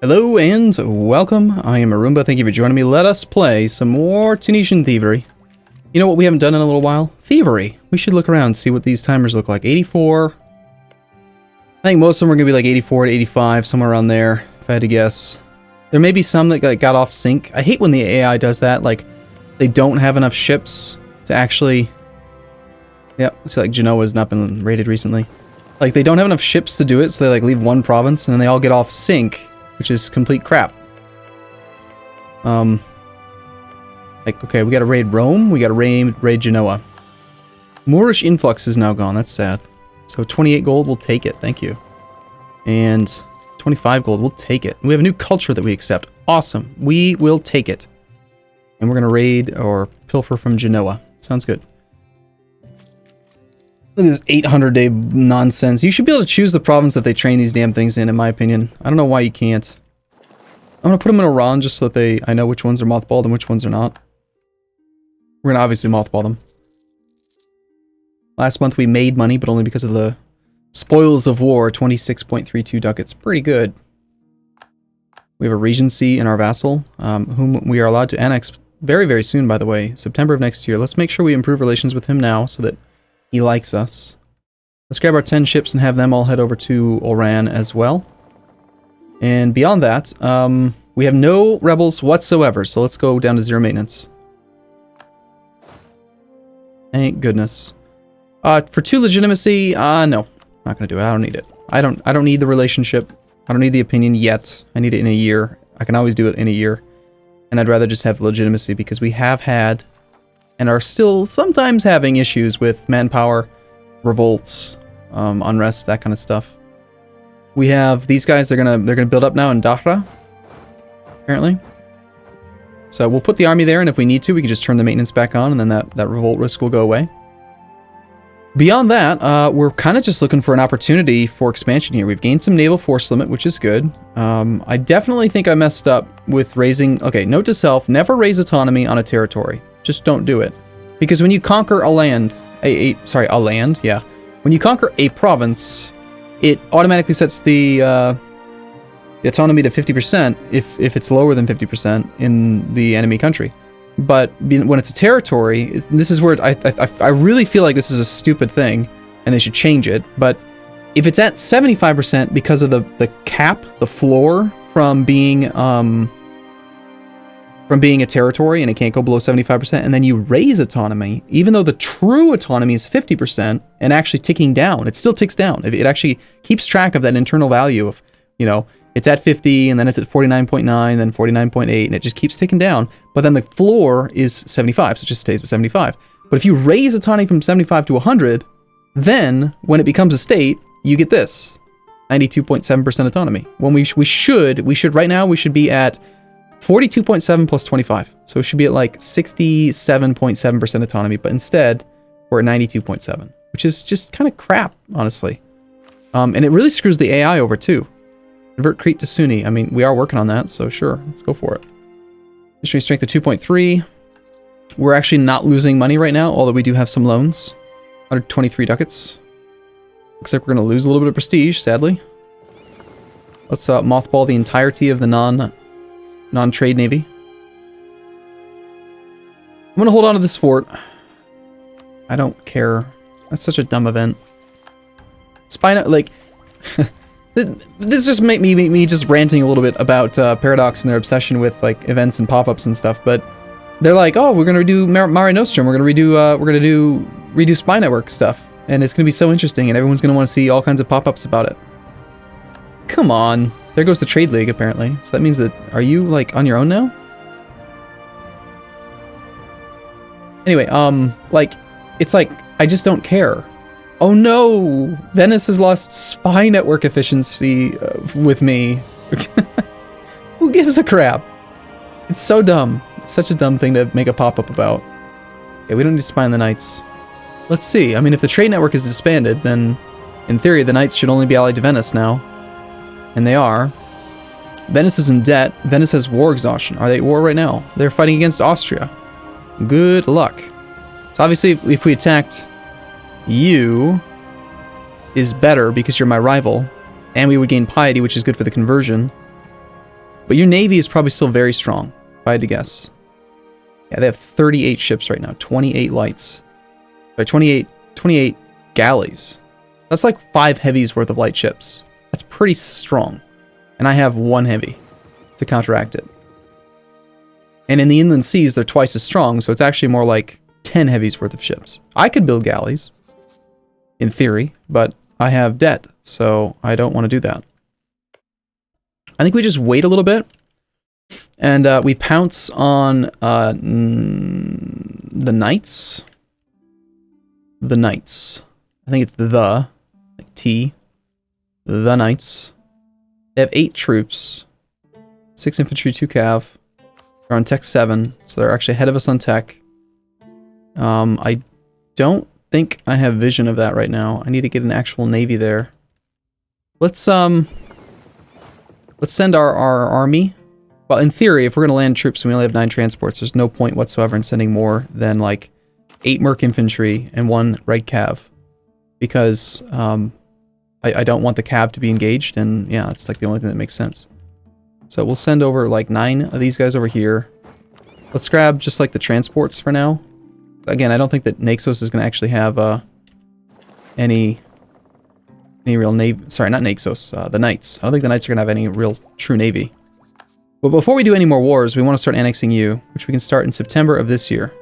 Hello and welcome. I am Arumba. Thank you for joining me. Let us play some more Tunisian Thievery. You know what we haven't done in a little while? Thievery. We should look around and see what these timers look like. 84. I think most of them are going to be like 84 to 85, somewhere around there, if I had to guess. There may be some that got off sync. I hate when the AI does that. Like, they don't have enough ships to actually... Yep, see, like Genoa's not been raided recently. Like, they don't have enough ships to do it, so they like leave one province and then they all get off sync, which is complete crap. Like, okay, we gotta raid Rome, we gotta raid Genoa. Moorish influx is now gone, that's sad. So 28 gold, we'll take it, thank you. And 25 gold, we'll take it. We have a new culture that we accept. Awesome, we will take it. And we're gonna raid or pilfer from Genoa. Sounds good. Look at this 800-day nonsense. You should be able to choose the province that they train these damn things in my opinion. I don't know why you can't. I'm going to put them in Iran just so that I know which ones are mothballed and which ones are not. We're going to obviously mothball them. Last month we made money, but only because of the spoils of war, 26.32 ducats. Pretty good. We have a regency in our vassal, whom we are allowed to annex very, very soon, by the way. September of next year. Let's make sure we improve relations with him now so that he likes us. Let's grab our 10 ships and have them all head over to Oran as well. And beyond that, we have no rebels whatsoever, so let's go down to 0 maintenance. Thank goodness. For 2 legitimacy, no. Not gonna do it. I don't need it. I don't need the relationship. I don't need the opinion yet. I need it in a year. I can always do it in a year. And I'd rather just have the legitimacy because we have had and are still sometimes having issues with manpower, revolts, unrest, that kind of stuff. We have these guys. They're gonna build up now in Dahra, apparently. So we'll put the army there, and if we need to, we can just turn the maintenance back on, and then that revolt risk will go away. Beyond that, we're kind of just looking for an opportunity for expansion here. We've gained some naval force limit, which is good. I definitely think I messed up with raising... Okay, note to self, never raise autonomy on a territory. Just don't do it. Because when you conquer a land... a land, yeah. When you conquer a province, it automatically sets the autonomy to 50% if it's lower than 50% in the enemy country. But when it's a territory, this is where I really feel like this is a stupid thing, and they should change it. But if it's at 75% because of the cap, the floor from being a territory, and it can't go below 75%, and then you raise autonomy, even though the true autonomy is 50% and actually ticking down, it still ticks down. It actually keeps track of that internal value of, you know, it's at 50, and then it's at 49.9, then 49.8, and it just keeps ticking down. But then the floor is 75, so it just stays at 75. But if you raise autonomy from 75 to 100, then when it becomes a state, you get this, 92.7% autonomy. When we should right now, we should be at 42.7 plus 25. So it should be at like 67.7% autonomy, but instead we're at 92.7, which is just kind of crap, honestly. And it really screws the AI over too. Convert Crete to Sunni. I mean, we are working on that, so sure, let's go for it. Missionary strength of 2.3. We're actually not losing money right now, although we do have some loans. 123 ducats. Looks like we're going to lose a little bit of prestige, sadly. Let's mothball the entirety of the non-trade navy. I'm going to hold on to this fort. I don't care. That's such a dumb event. Spino, like... This just made me just ranting a little bit about Paradox and their obsession with like events and pop-ups and stuff. But they're like, oh, we're gonna redo Mare Nostrum. We're gonna redo Spy Network stuff, and it's gonna be so interesting, and everyone's gonna want to see all kinds of pop-ups about it. Come on, there goes the Trade League apparently. So that means that are you like on your own now? Anyway, like it's like I just don't care. Oh no! Venice has lost spy network efficiency with me. Who gives a crap? It's so dumb. It's such a dumb thing to make a pop-up about. Okay, we don't need to spy on the Knights. Let's see. I mean, if the trade network is disbanded, then in theory the Knights should only be allied to Venice now. And they are. Venice is in debt. Venice has war exhaustion. Are they at war right now? They're fighting against Austria. Good luck. So obviously, if we attacked... you is better because you're my rival, and we would gain piety, which is good for the conversion. But your navy is probably still very strong, if I had to guess. Yeah, they have 38 ships right now, 28 lights. Sorry, 28 galleys. That's like 5 heavies worth of light ships. That's pretty strong. And I have 1 heavy to counteract it. And in the inland seas, they're twice as strong, so it's actually more like 10 heavies worth of ships. I could build galleys, in theory, but I have debt, so I don't want to do that. I think we just wait a little bit, and we pounce on the knights. The knights. I think it's the, like T. The knights. They have 8 troops. 6 infantry, 2 cav. They're on tech 7, so they're actually ahead of us on tech. I don't think I have vision of that right now. I need to get an actual navy there. Let's send our army. Well, in theory, if we're going to land troops and we only have 9 transports, there's no point whatsoever in sending more than like 8 merc infantry and 1 reg cav. Because I don't want the cav to be engaged, and yeah, it's like the only thing that makes sense. So we'll send over like 9 of these guys over here. Let's grab just like the transports for now. Again, I don't think that Naxos is going to actually have any real navy. Sorry, not Naxos, the Knights. I don't think the Knights are going to have any real true navy. But before we do any more wars, we want to start annexing you, which we can start in September of this year.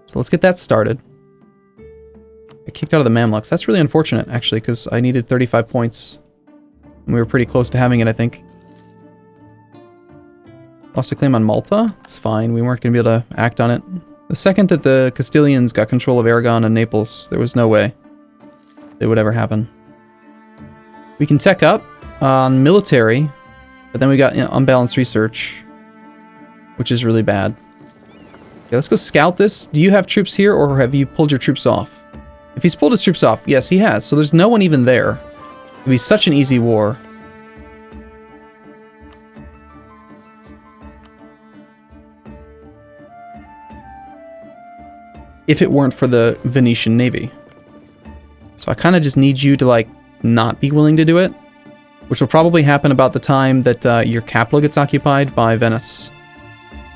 So let's get that started. I kicked out of the Mamluks. That's really unfortunate, actually, because I needed 35 points. And we were pretty close to having it, I think. Lost a claim on Malta. It's fine. We weren't going to be able to act on it. The second that the Castilians got control of Aragon and Naples, there was no way it would ever happen. We can tech up on military, but then we got unbalanced research, which is really bad. Okay, let's go scout this. Do you have troops here, or have you pulled your troops off? If he's pulled his troops off, yes, he has. So there's no one even there. It'd be such an easy war. If it weren't for the Venetian Navy. So I kind of just need you to, like, not be willing to do it. Which will probably happen about the time that your capital gets occupied by Venice.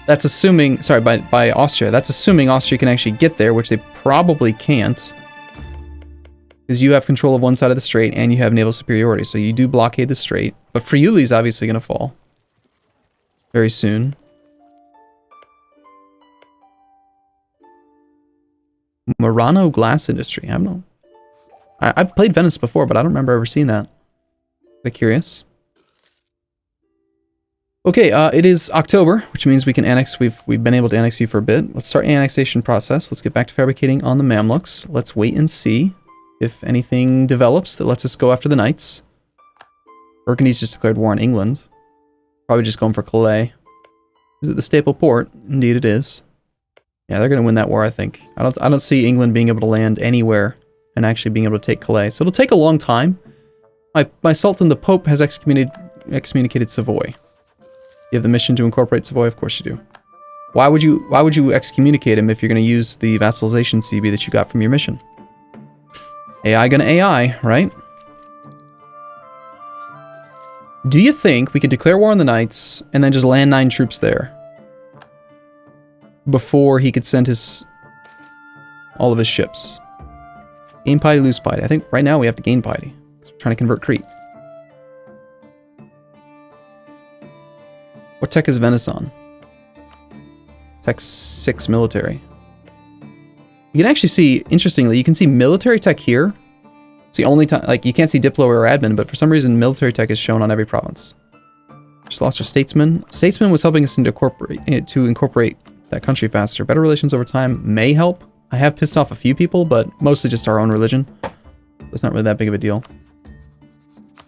That's assuming... Sorry, by Austria. That's assuming Austria can actually get there, which they probably can't. Because you have control of one side of the strait, and you have naval superiority. So you do blockade the strait. But Friuli's obviously going to fall. Very soon. Murano glass industry. I don't know. I've played Venice before, but I don't remember ever seeing that. Bit curious. Okay, it is October, which means we can annex. We've been able to annex you for a bit. Let's start annexation process. Let's get back to fabricating on the Mamluks. Let's wait and see if anything develops that lets us go after the Knights. Burgundy's just declared war on England. Probably just going for Calais. Is it the staple port? Indeed it is. Yeah, they're going to win that war, I think. I don't see England being able to land anywhere and actually being able to take Calais. So it'll take a long time. My Sultan, the Pope, has excommunicated Savoy. You have the mission to incorporate Savoy? Of course you do. Why would you excommunicate him if you're going to use the vassalization CB that you got from your mission? AI gonna AI, right? Do you think we could declare war on the Knights and then just land 9 troops there before he could send all of his ships? Gain piety, lose piety. I think right now we have to gain piety. We're trying to convert Crete. What tech is Venice on? Tech 6 military. You can actually see, interestingly, you can see military tech here. It's the only time, like, you can't see Diplo or admin, but for some reason military tech is shown on every province. Just lost our statesman. Statesman was helping us to incorporate that country faster. Better relations over time may help. I have pissed off a few people, but mostly just our own religion. It's not really that big of a deal.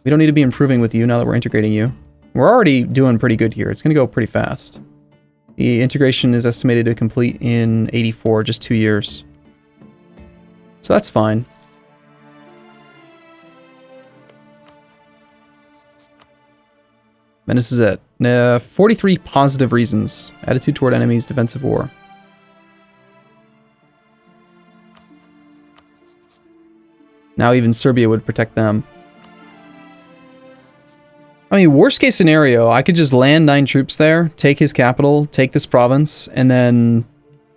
We don't need to be improving with you now that we're integrating you. We're already doing pretty good here. It's going to go pretty fast. The integration is estimated to complete in 84, just 2 years. So that's fine. Venice is at 43 positive reasons. Attitude toward enemies, defensive war. Now even Serbia would protect them. I mean, worst case scenario, I could just land 9 troops there, take his capital, take this province, and then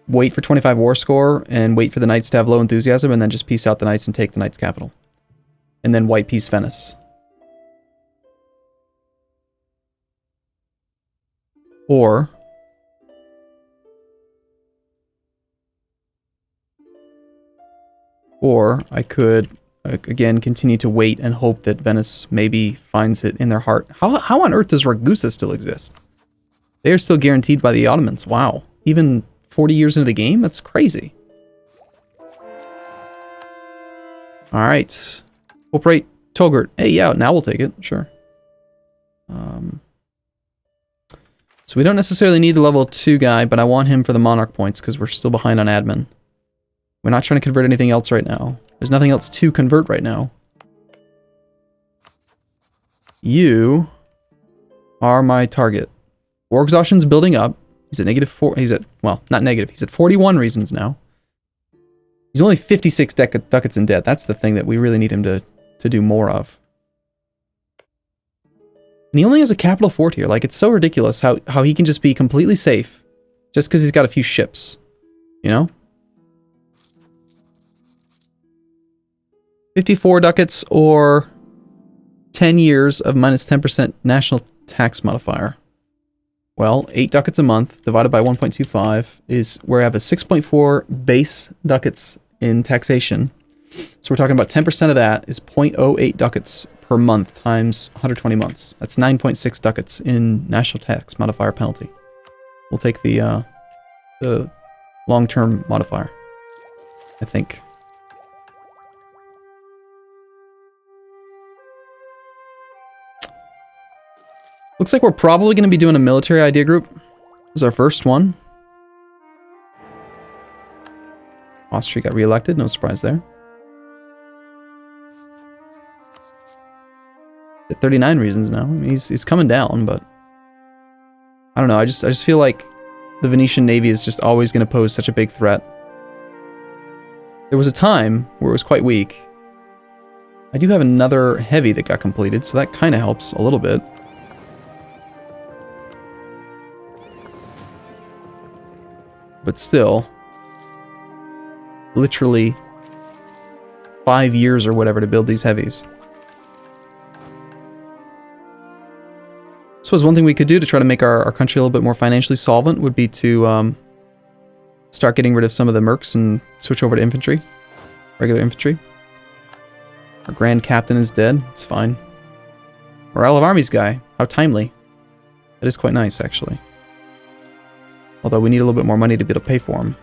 wait for 25 war score, and wait for the knights to have low enthusiasm, and then just peace out the knights and take the knights' capital. And then white peace Venice. Or I could, again, continue to wait and hope that Venice maybe finds it in their heart. How on earth does Ragusa still exist? They are still guaranteed by the Ottomans. Wow. Even 40 years into the game? That's crazy. Alright. Operate Togurt. Hey, yeah, now we'll take it. Sure. So we don't necessarily need the level 2 guy, but I want him for the monarch points because we're still behind on admin. We're not trying to convert anything else right now. There's nothing else to convert right now. You are my target. War exhaustion's building up. He's at -4. He's at, well, not negative. He's at 41 reasons now. He's only 56 ducats in debt. That's the thing that we really need him to do more of. And he only has a capital fort here. Like, it's so ridiculous how he can just be completely safe just because he's got a few ships. You know? 54 ducats or 10 years of minus 10% national tax modifier. Well, 8 ducats a month divided by 1.25 is where I have a 6.4 base ducats in taxation. So we're talking about 10% of that is 0.08 ducats per month times 120 months. That's 9.6 ducats in national tax modifier penalty. We'll take the long-term modifier, I think. Looks like we're probably going to be doing a military idea group. This is our first one. Austria got reelected, no surprise there. At 39 reasons now. I mean, he's coming down, but I don't know. I just feel like the Venetian Navy is just always going to pose such a big threat. There was a time where it was quite weak. I do have another heavy that got completed, so that kind of helps a little bit. But still, literally 5 years or whatever to build these heavies. I suppose one thing we could do to try to make our country a little bit more financially solvent would be to start getting rid of some of the mercs and switch over to infantry. Regular infantry. Our Grand Captain is dead. It's fine. Morale of Armies guy. How timely. That is quite nice, actually. Although we need a little bit more money to be able to pay for him.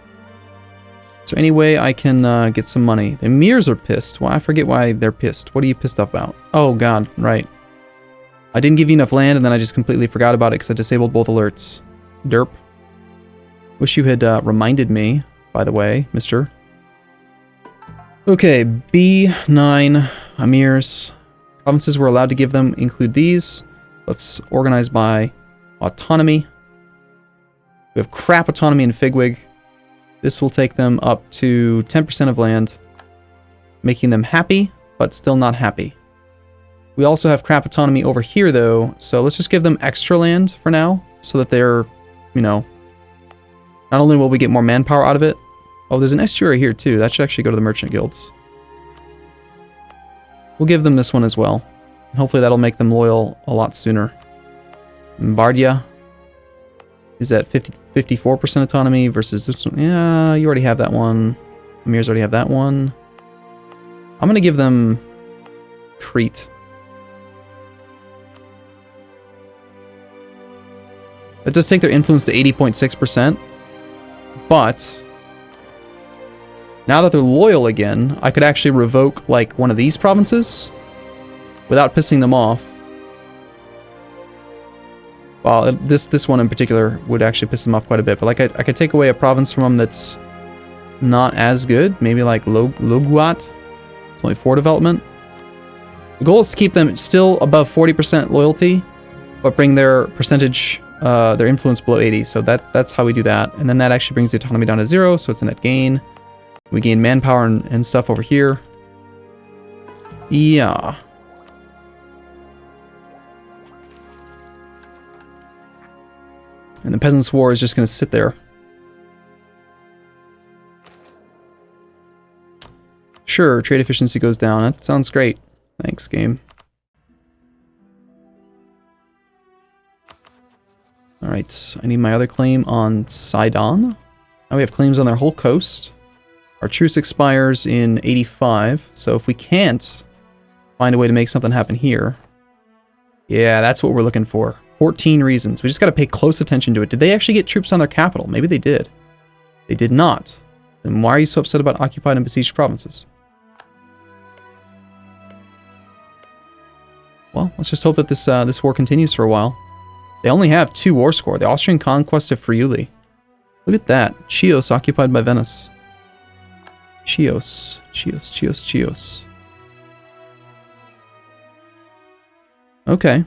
Is there any way I can get some money? The Emirs are pissed. Well, I forget why they're pissed. What are you pissed off about? Oh, God. Right. I didn't give you enough land, and then I just completely forgot about it because I disabled both alerts. Derp. Wish you had reminded me, by the way, mister. Okay, B9 Emirs. Provinces we're allowed to give them include these. Let's organize by autonomy. We have crap autonomy in Figwig. This will take them up to 10% of land, making them happy, but still not happy. We also have crap autonomy over here, though, so let's just give them extra land for now, so that they're, you know, not only will we get more manpower out of it. Oh, there's an estuary here, too. That should actually go to the merchant guilds. We'll give them this one as well. Hopefully that'll make them loyal a lot sooner. Bardia is at 54% autonomy versus this one. Yeah, you already have that one. Emirs already have that one. I'm going to give them Crete. That does take their influence to 80.6%. But now that they're loyal again, I could actually revoke like one of these provinces without pissing them off. Well, this one in particular would actually piss them off quite a bit. But like I could take away a province from them that's not as good. Maybe like Loguat. It's only 4 development. The goal is to keep them still above 40% loyalty, but bring their percentage, their influence below 80. So that's how we do that. And then that actually brings the autonomy down to 0, so it's a net gain. We gain manpower and stuff over here. Yeah. And the Peasants' War is just going to sit there. Sure, trade efficiency goes down. That sounds great. Thanks, game. Alright, I need my other claim on Sidon. Now we have claims on their whole coast. Our truce expires in 85, so if we can't find a way to make something happen here... Yeah, that's what we're looking for. 14 reasons. We just gotta pay close attention to it. Did they actually get troops on their capital? Maybe they did. They did not. Then why are you so upset about occupied and besieged provinces? Well, let's just hope that this war continues for a while. They only have 2 war score. The Austrian conquest of Friuli. Look at that. Chios occupied by Venice. Chios. Chios, Chios, Chios. Okay.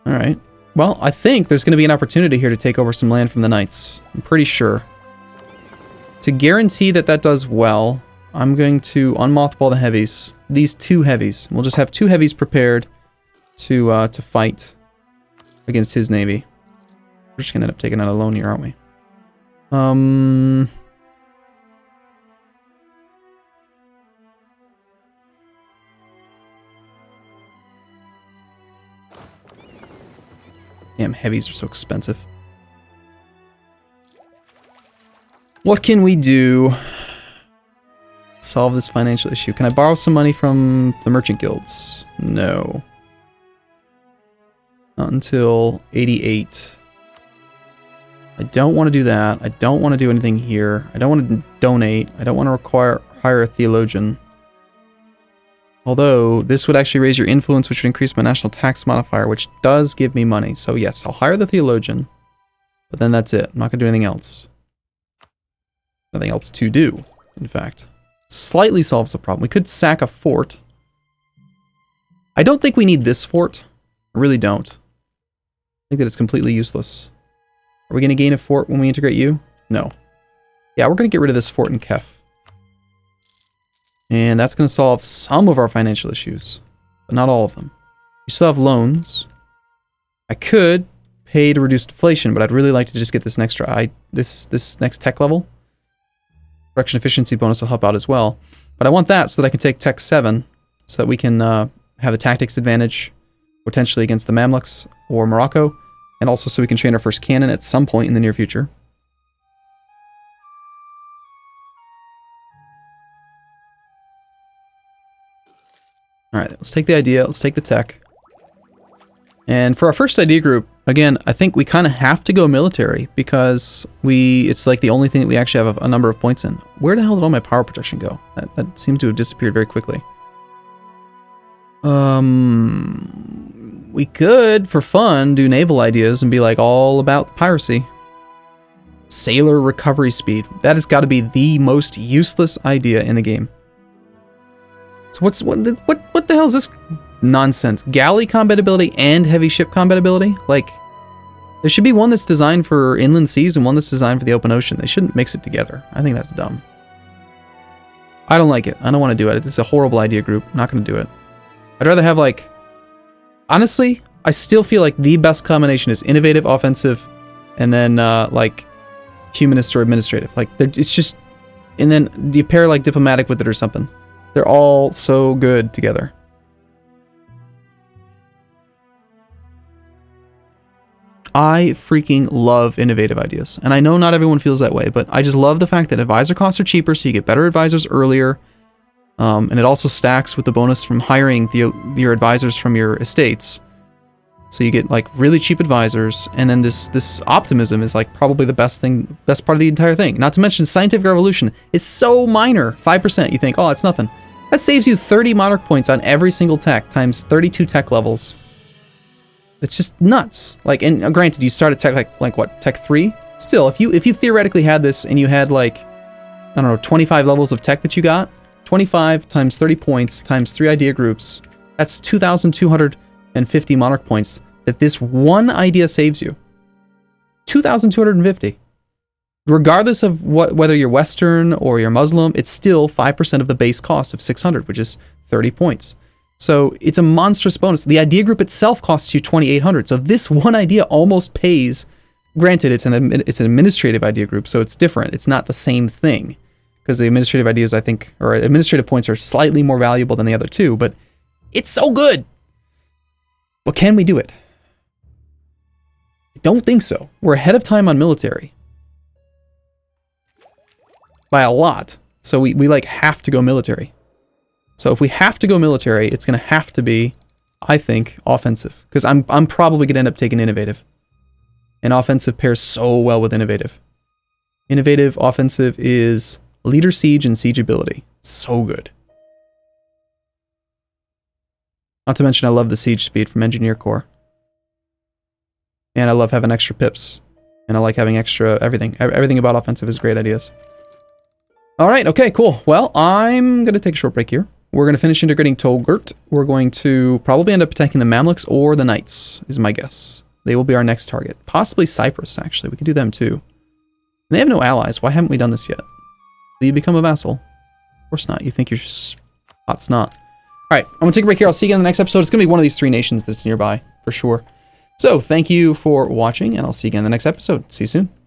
Alright. Well, I think there's going to be an opportunity here to take over some land from the Knights. I'm pretty sure. To guarantee that that does well, I'm going to unmothball the heavies. These 2 heavies. We'll just have 2 heavies prepared to fight against his navy. We're just going to end up taking out a loan here, aren't we? Damn, heavies are so expensive. What can we do to solve this financial issue? Can I borrow some money from the merchant guilds? No. Not until 88. I don't want to do that. I don't want to do anything here. I don't want to donate. I don't want to hire a theologian. Although, this would actually raise your influence, which would increase my national tax modifier, which does give me money. So yes, I'll hire the theologian. But then that's it. I'm not going to do anything else. Nothing else to do, in fact. Slightly solves the problem. We could sack a fort. I don't think we need this fort. I really don't. I think that it's completely useless. Are we going to gain a fort when we integrate you? No. Yeah, we're going to get rid of this fort in Kef. And that's going to solve some of our financial issues, but not all of them. We still have loans. I could pay to reduce deflation, but I'd really like to just get this next this next tech level. Production efficiency bonus will help out as well. But I want that so that I can take Tech 7, so that we can have a tactics advantage, potentially against the Mamluks or Morocco, and also so we can train our first cannon at some point in the near future. Alright, let's take the idea, let's take the tech. And for our first idea group, again, I think we kind of have to go military, because it's like the only thing that we actually have a number of points in. Where the hell did all my power protection go? That seems to have disappeared very quickly. We could, for fun, do naval ideas and be like all about piracy. Sailor recovery speed. That has got to be the most useless idea in the game. So what the hell is this nonsense? Galley compatibility and heavy ship compatibility? Like, there should be one that's designed for inland seas and one that's designed for the open ocean. They shouldn't mix it together. I think that's dumb. I don't like it. I don't want to do it. It's a horrible idea group. I'm not going to do it. I'd rather have, like... Honestly, I still feel like the best combination is innovative, offensive, and then, like, humanist or administrative. Like, it's just... And then you pair, like, diplomatic with it or something. They're all so good together. I freaking love innovative ideas. And I know not everyone feels that way, but I just love the fact that advisor costs are cheaper, so you get better advisors earlier. And it also stacks with the bonus from hiring your advisors from your estates. So you get like really cheap advisors, and then this optimism is like probably the best part of the entire thing. Not to mention scientific revolution. It's so minor, 5%. You think, oh, it's nothing. That saves you 30 monarch points on every single tech times 32 tech levels. It's just nuts. Like, and granted, you start at tech like what, tech 3? Still, if you theoretically had this and you had like, I don't know, 25 levels of tech that you got, 25 times 30 points times 3 idea groups, that's 2,250 monarch points that this one idea saves you. 2,250. Regardless of whether you're Western or you're Muslim, it's still 5% of the base cost of 600, which is 30 points. So it's a monstrous bonus. The idea group itself costs you 2,800. So this one idea almost pays Granted, it's an administrative idea group, so it's different. It's not the same thing. Because the administrative ideas, I think, or administrative points are slightly more valuable than the other two, but it's so good. But can we do it? I don't think so. We're ahead of time on military. By a lot. So we like have to go military. So if we have to go military, it's going to have to be, I think, offensive. Because I'm probably going to end up taking innovative. And offensive pairs so well with innovative. Innovative, offensive is leader siege and siege ability. So good. Not to mention I love the siege speed from Engineer Corps. And I love having extra pips. And I like having extra everything. Everything about offensive is great ideas. Alright, okay, cool. Well, I'm going to take a short break here. We're going to finish integrating Tolgert. We're going to probably end up attacking the Mamluks or the Knights, is my guess. They will be our next target. Possibly Cyprus, actually. We can do them too. And they have no allies. Why haven't we done this yet? Do you become a vassal? Of course not. You think you're just hot snot. Alright, I'm going to take a break here. I'll see you again in the next episode. It's going to be one of these 3 nations that's nearby, for sure. So, thank you for watching, and I'll see you again in the next episode. See you soon.